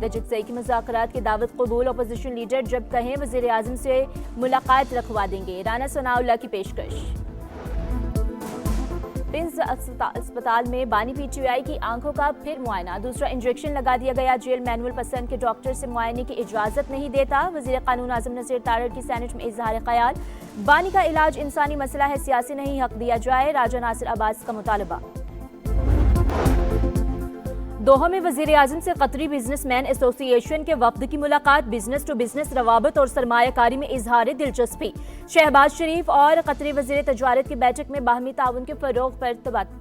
तजद्दुद की मुज़ाकरात की दावत कबूल। अपोजिशन लीडर जब कहें वज़ीर आज़म से मुलाकात रखवा देंगे। राना सनाउल्लाह की पेशकश। प्रिंस अस्पताल में बानी PTI की आंखों का फिर मुआयना। दूसरा इंजेक्शन लगा दिया गया। जेल मैनुअल पसंद के डॉक्टर से मुआयने की इजाजत नहीं देता। वज़ीर कानून आज़म नज़ीर तारड़ की सेनेट में इजहार ख्याल। बानी का इलाज इंसानी मसला है, सियासी नहीं, हक दिया जाए। राजा नासिर अब्बास का मुतालबा। दोहा में वज़ीर आज़म से कतरी बिजनेसमैन एसोसिएशन के वफ्द की मुलाकात। बिजनेस टू बिजनेस रवाबत और सरमायाकारी में इजहार दिलचस्पी। शहबाज शरीफ और कतरी वज़ीर तजारत की बैठक में बाहमी ताउन के फरोग पर तबादला।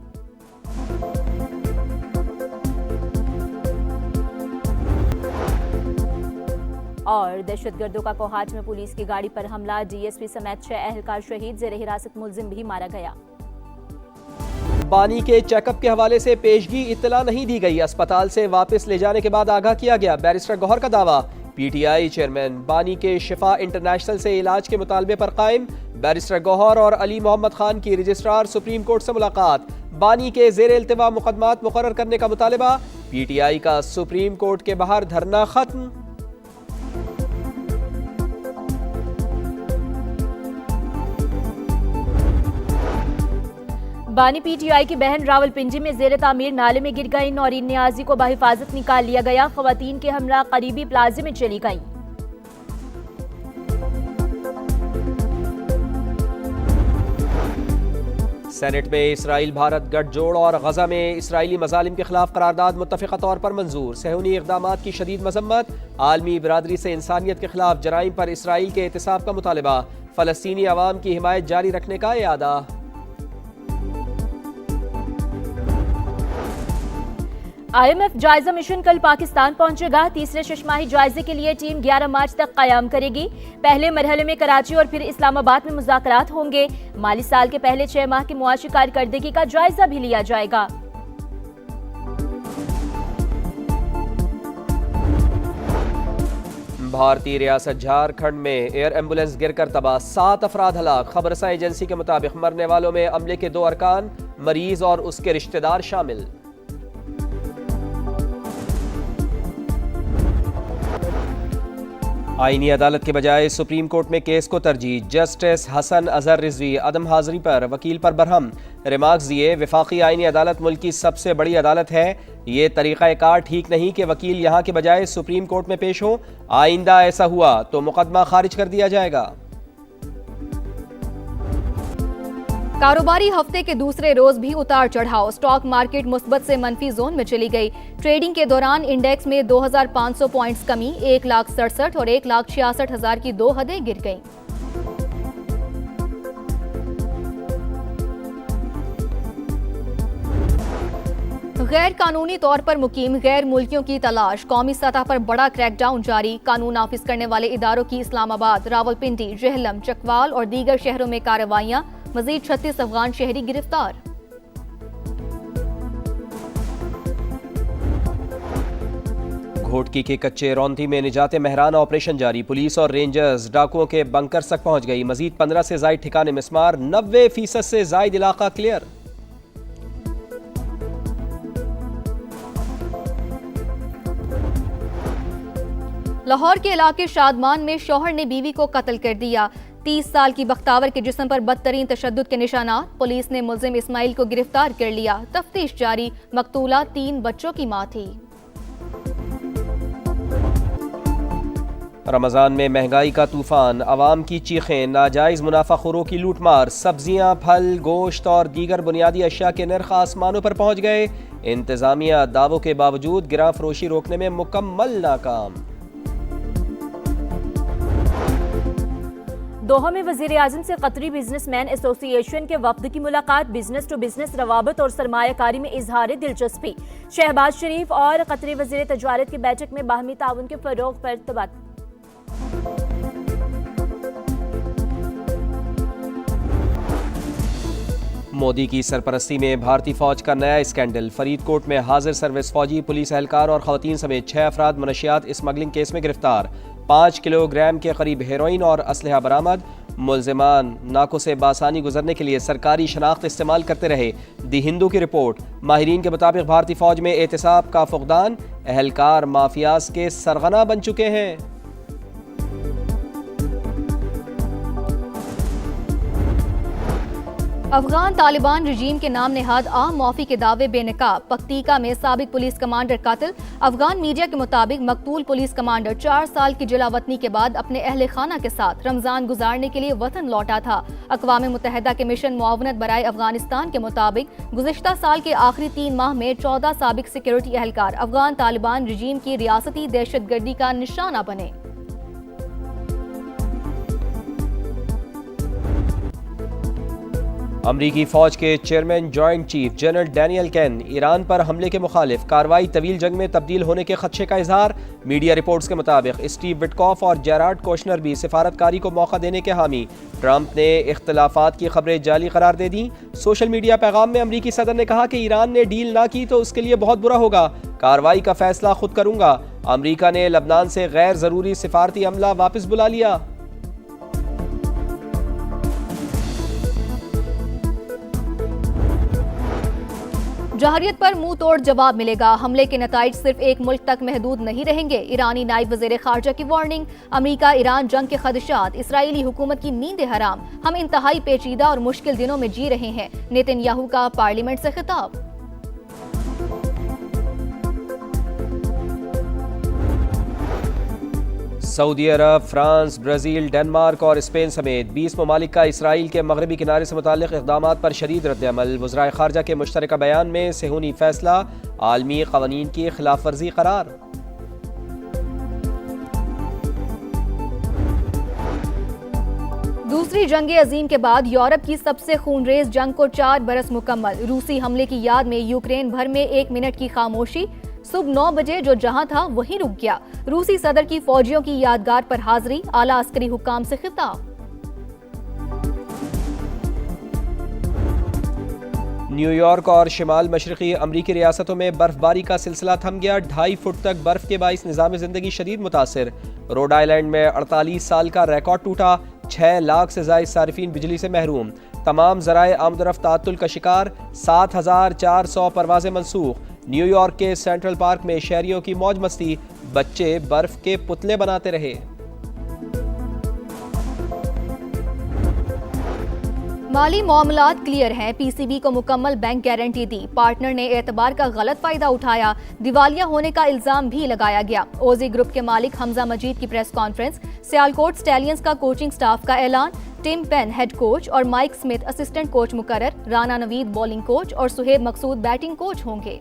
और दहशतगर्दों का कोहाट में पुलिस की गाड़ी पर हमला। DSP समेत 6 अहलकार शहीद, जेर हिरासत मुलजिम भी मारा गया। बानी के चेकअप के हवाले से पेशगी इत्तला नहीं दी गई। अस्पताल से वापस ले जाने के बाद आगाह किया गया। बैरिस्टर गौहर का दावा। PTI चेयरमैन बानी के शिफा इंटरनेशनल से इलाज के मुतालबे पर कायम। बैरिस्टर गौहर और अली मोहम्मद खान की रजिस्ट्रार सुप्रीम कोर्ट से मुलाकात। बानी के जेर इल्तिवा मुकदमात मुकर्रर करने का मुतालबा। PTI का सुप्रीम कोर्ट के बाहर धरना खत्म। बानी PTI की बहन रावलपिंडी में जेर तामीर नाले में गिर गई। नौरीन नियाजी को बाहिफाजत निकाल लिया गया। खवातीन के हमरा करीबी प्लाजे में चली गईं। सेनेट में इसराइल भारत गठजोड़ और गजा में इसराइली मजालिम के खिलाफ करारदाद मुत्तफ़िक़ा तौर पर मंजूर। सहूनी इक़दामात की शदीद मजम्मत। आलमी बरादरी से इंसानियत के खिलाफ जराइम पर इसराइल के एहतिसाब का मुतालबा। फ़लस्तीनी अवाम की हिमायत जारी रखने का इरादा। IMF जायजा मिशन कल पाकिस्तान पहुंचेगा। तीसरे शशमाही जायजे के लिए टीम 11 मार्च तक कयाम करेगी। पहले मरहले में कराची और फिर इस्लामाबाद में मुज़ाकरात होंगे। माली साल के पहले 6 माह की मुआशी कारकर्दगी का जायजा भी लिया जाएगा। भारतीय रियासत झारखंड में एयर एम्बुलेंस गिरकर तबाह, 7 अफराद हलाक। खबरसा एजेंसी के मुताबिक मरने वालों में अमले के 2 अरकान, मरीज और उसके रिश्तेदार शामिल। आईनी अदालत के बजाय सुप्रीम कोर्ट में केस को तरजीह। जस्टिस हसन अजहर रिजवी अदम हाजिरी पर वकील पर बरहम। रिमार्क्स दिए, वफाकी आईनी अदालत मुल्क की सबसे बड़ी अदालत है। ये तरीक़ाकार ठीक नहीं कि वकील यहाँ के बजाय सुप्रीम कोर्ट में पेश हो। आइंदा ऐसा हुआ तो मुकदमा खारिज कर दिया जाएगा। कारोबारी हफ्ते के दूसरे रोज भी उतार चढ़ाव। स्टॉक मार्केट मुस्बत से मनफी जोन में चली गई। ट्रेडिंग के दौरान इंडेक्स में 2500 पॉइंट्स कमी। 1,67,000 और 1,66,000 की 2 हदें गिर गईं। गैर कानूनी तौर पर मुकीम गैर मुल्कियों की तलाश। कौमी सतह पर बड़ा क्रैकडाउन जारी। कानून नाफिज करने वाले इदारों की इस्लामाबाद, रावलपिंडी, जेहलम, चकवाल और दीगर शहरों में कार्रवाइयां। मजीद 36 अफगान शहरी गिरफ्तार। घोटकी के कच्चे रौंती में निजात महराना ऑपरेशन जारी। पुलिस और रेंजर्स डाकुओं के बंकर तक पहुंच गई। मजीद 15 से जायद ठिकाने मिस्मार। 90% से जायद इलाका क्लियर। लाहौर के इलाके शादमान में शौहर ने बीवी को कत्ल कर दिया। 30 साल की बख्तावर के जिस्म पर बदतरीन तशद्दुद के निशानात। पुलिस ने मुल्जिम इस्माइल को गिरफ्तार कर लिया। तफ्तीश जारी। मकतूला 3 बच्चों की मां थी। रमजान में महंगाई का तूफान, अवाम की चीखें, नाजायज मुनाफाखोरों की लूटमार। सब्जियां, फल, गोश्त और दीगर बुनियादी अशिया के नर्ख आसमानों पर पहुंच गए। इंतजामिया दावों के बावजूद गिरां फरोशी रोकने में मुकम्मल नाकाम। दोहा में वज़ीर आज़म से कतरी बिजनेसमैन एसोसिएशन के वफ्द की मुलाकात। बिजनेस टू बिजनेस रवाबत और सरमायाकारी में इजहार दिलचस्पी। शहबाज शरीफ और कतरी वज़ीर तजारत की बैठक में बाहमी ताउन के फरोग पर तबादला। मोदी की सरपरस्ती में भारतीय फौज का नया स्कैंडल। फरीदकोट में हाजिर सर्विस फौजी, पुलिस एहलकार और खवातीन समेत 6 अफराद मनशियात स्मगलिंग केस में गिरफ्तार। 5 किलोग्राम के करीब हेरोइन और असलहा बरामद। मुल्जिमान नाकों से बासानी गुजरने के लिए सरकारी शनाख्त इस्तेमाल करते रहे। दी हिंदू की रिपोर्ट, माहिरीन के मुताबिक भारतीय फौज में एहतिसाब का फुकदान, अहलकार माफियाज के सरगना बन चुके हैं। अफगान तालिबान रजीम के नाम नेहाद आम माफी के दावे बेनकाब। पख्तीका में साबिक पुलिस कमांडर कातिल। अफगान मीडिया के मुताबिक मकतूल पुलिस कमांडर 4 साल की जलावतनी के बाद अपने अहले खाना के साथ रमजान गुजारने के लिए वतन लौटा था। अक़वाम मुत्तहिदा के मिशन मुआवनत बराए अफगानिस्तान के मुताबिक गुज़िश्ता साल के आखिरी 3 माह में 14 साबिक सिक्योरिटी अहलकार अफगान तालिबान रजीम की रियासती दहशतगर्दी का निशाना बने। अमरीकी फौज के chairman joint chief general Daniel can Iran पर हमले के मुखालिफ कार्रवाई तवील जंग में तब्दील होने के खदशे का इजहार। मीडिया रिपोर्ट्स के मुताबिक स्टीव विटकॉफ और जेरार्ड कोशनर भी सिफारतकारी को मौका देने के हामी। ट्रंप ने इख्तलाफात की खबरें जाली करार दे दी। सोशल मीडिया पैगाम में अमरीकी सदर ने कहा कि ईरान ने डील ना की तो उसके लिए बहुत बुरा होगा, कार्रवाई का फैसला खुद करूंगा। अमरीका ने लबनान से गैर जरूरी सिफारती अमला वापस बुला लिया। जहरियत पर मुंह तोड़ जवाब मिलेगा। हमले के नताइज सिर्फ एक मुल्क तक महदूद नहीं रहेंगे। ईरानी नायब वज़ीर खारजा की वार्निंग। अमरीका ईरान जंग के खदशात, इसराइली हुकूमत की नींद हराम। हम इंतहाई पेचीदा और मुश्किल दिनों में जी रहे हैं। नेतन्याहू का पार्लियामेंट से खिताब। सऊदी अरब, फ्रांस, ब्राज़ील, डेनमार्क और स्पेन समेत 20 ममालिक का इसराइल के मगरबी किनारे से मुताल्लिक़ इक़दामात पर शदीद रद्द-ए-अमल। वज़राए ख़ारजा के मुश्तरका बयान में सेहूनी फैसला आलमी क़वानीन की खिलाफ वर्जी करार। दूसरी जंग अजीम के बाद यूरोप की सबसे खूनरेज जंग को 4 बरस मुकम्मल। रूसी हमले की याद में यूक्रेन भर में 1 मिनट की खामोशी। सुबह 9 बजे जो जहां था वहीं रुक गया। रूसी सदर की फौजियों की यादगार पर हाजिरी। आला अस्करी हुक्काम से खिताब। न्यूयॉर्क और शिमाल मशरक़ी अमरीकी रियासतों में बर्फबारी का सिलसिला थम गया। 2.5 फुट तक बर्फ के बाइस निज़ाम ज़िंदगी शदीद मुतासिर। रोड आइलैंड में 48 साल का रिकॉर्ड टूटा। 6 लाख से ज़ायद सारिफीन बिजली से महरूम। तमाम ज़राए आमदरफ्त ताअत्तुल का शिकार। 7,400 परवाज़ें मनसूख। न्यूयॉर्क के सेंट्रल पार्क में शहरियों की मौज मस्ती। बच्चे बर्फ के पुतले बनाते रहे। माली मामलात क्लियर हैं। पीसीबी को मुकम्मल बैंक गारंटी दी। पार्टनर ने एतबार का गलत फायदा उठाया। दिवालिया होने का इल्जाम भी लगाया गया। ओजी ग्रुप के मालिक हमजा मजीद की प्रेस कॉन्फ्रेंस। सियालकोट स्टैलियंस का कोचिंग स्टाफ का ऐलान। टिम पेन हेड कोच और माइक स्मिथ असिस्टेंट कोच मुकर्रर। राना नवीद बॉलिंग कोच और सुहेब मकसूद बैटिंग कोच होंगे।